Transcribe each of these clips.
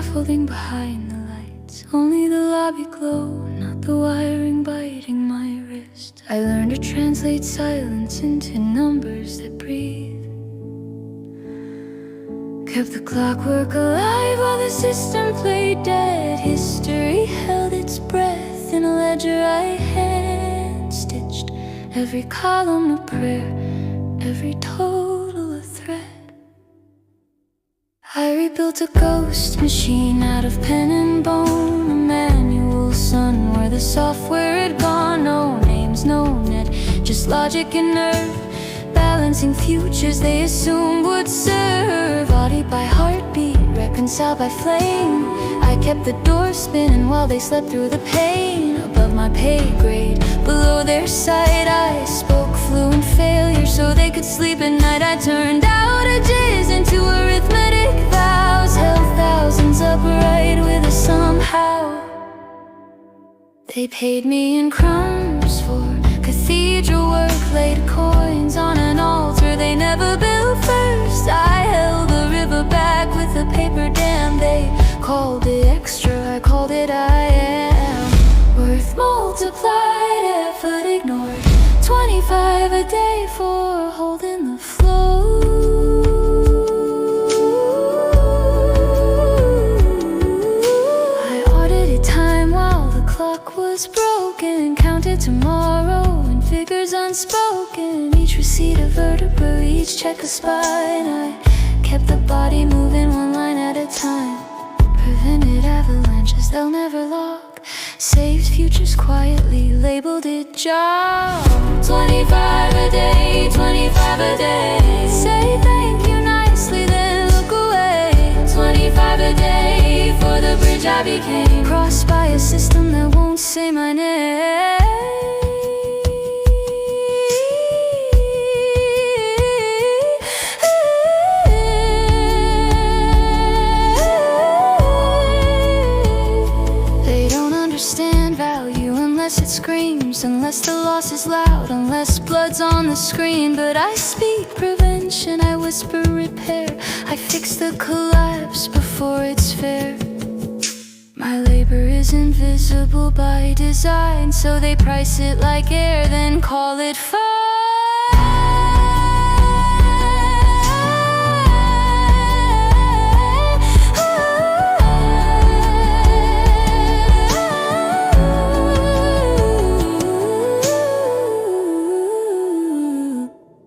scaffolding behind the lights. Only the lobby glow, not the wiring biting my wrist. I learned to translate silence into numbers that breathe. Kept the clockwork alive while the system played dead. History held its breath in a ledger I hand-stitched. Every column a prayer, every total a thread. I rebuilt a ghost machine out of pen and bone, a manual sun where the software had gone. No names, no net, just logic and nerve, balancing futures they assumed would serve. Body by heartbeat, reconciled by flame. I kept the door spinning while they slept through the pain. Above my pay grade, below their sight, I spoke fluent failure so they could sleep at night. I turned outages into arithmetic vows, held thousands upright with a somehow. They paid me in crumbs for cathedral work, laid coins on an altar they never built first. I held the river back with a paper dam. They called it extra, I called it I am. Worth multiplied, effort ignored. 25 a day for holding the flow. I audited time while the clock was broken, counted tomorrow in figures unspoken. Each receipt a vertebra, each check a spine. I kept the body moving one line at a time. Prevented avalanches, they'll never lock. Saved futures quietly, labeled it job. 25 a day, 25 a day. Say thank you nicely, then look away. 25 a day for the bridge I became. Crossed by a system that won't say my name. Unless it screams, unless the loss is loud, unless blood's on the screen. But I speak prevention, I whisper repair. I fix the collapse before it's fair. My labor is invisible by design, so they price it like air, then call it fire.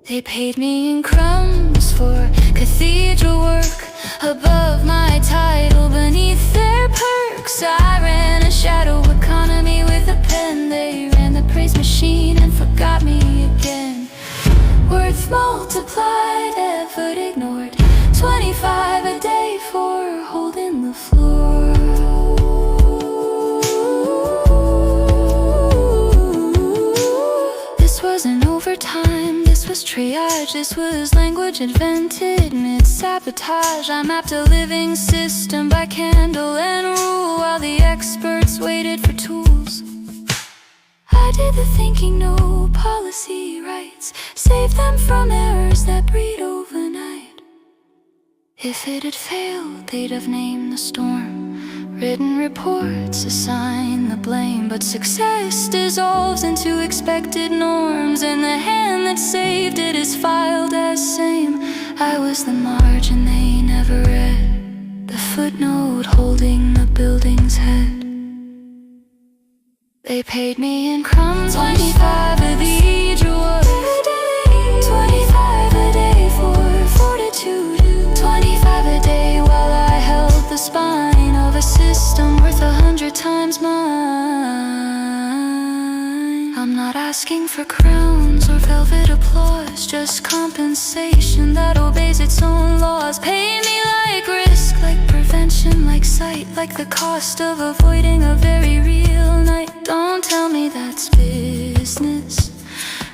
They paid me in crumbs for cathedral work, above my title, beneath their perks. I ran a shadow economy with a pen. They ran the praise machine and forgot me again. Worth multiplied, effort ignored. 25 a day for holding the floor. This wasn't overtime, this was triage, this was language invented mid-sabotage. I mapped a living system by candle and rule, while the experts waited for tools. I did the thinking, no policy rights, save them from errors that breed overnight. If it had failed, they'd have named the storm, written reports assign the blame. But success dissolves into expected norms, and the hand that saved it is filed as same. I was the margin they never read, the footnote holding the building's head. They paid me in crumbs, 25 of cathedral work, 25 a day for fortitude, 25 a day while I held the spine of a system worth 100 times mine. I'm not asking for crowns or velvet applause, just compensation that obeys its own laws. Pay me like risk, like prevention, like sight, like the cost of avoiding a very real night. Don't tell me that's business,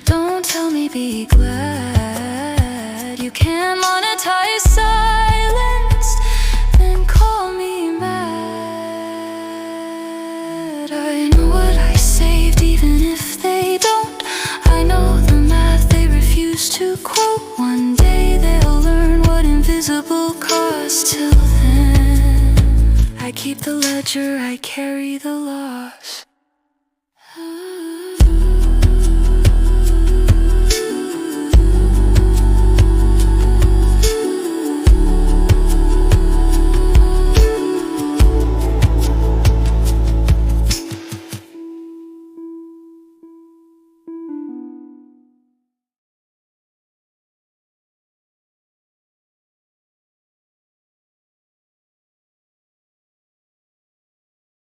don't tell me be glad. You can't monetize silence, then call me mad. I know what I saved even if they don't. I know the math they refuse to quote. One day they'll learn what invisible costs. Till then I keep the ledger, I carry the loss.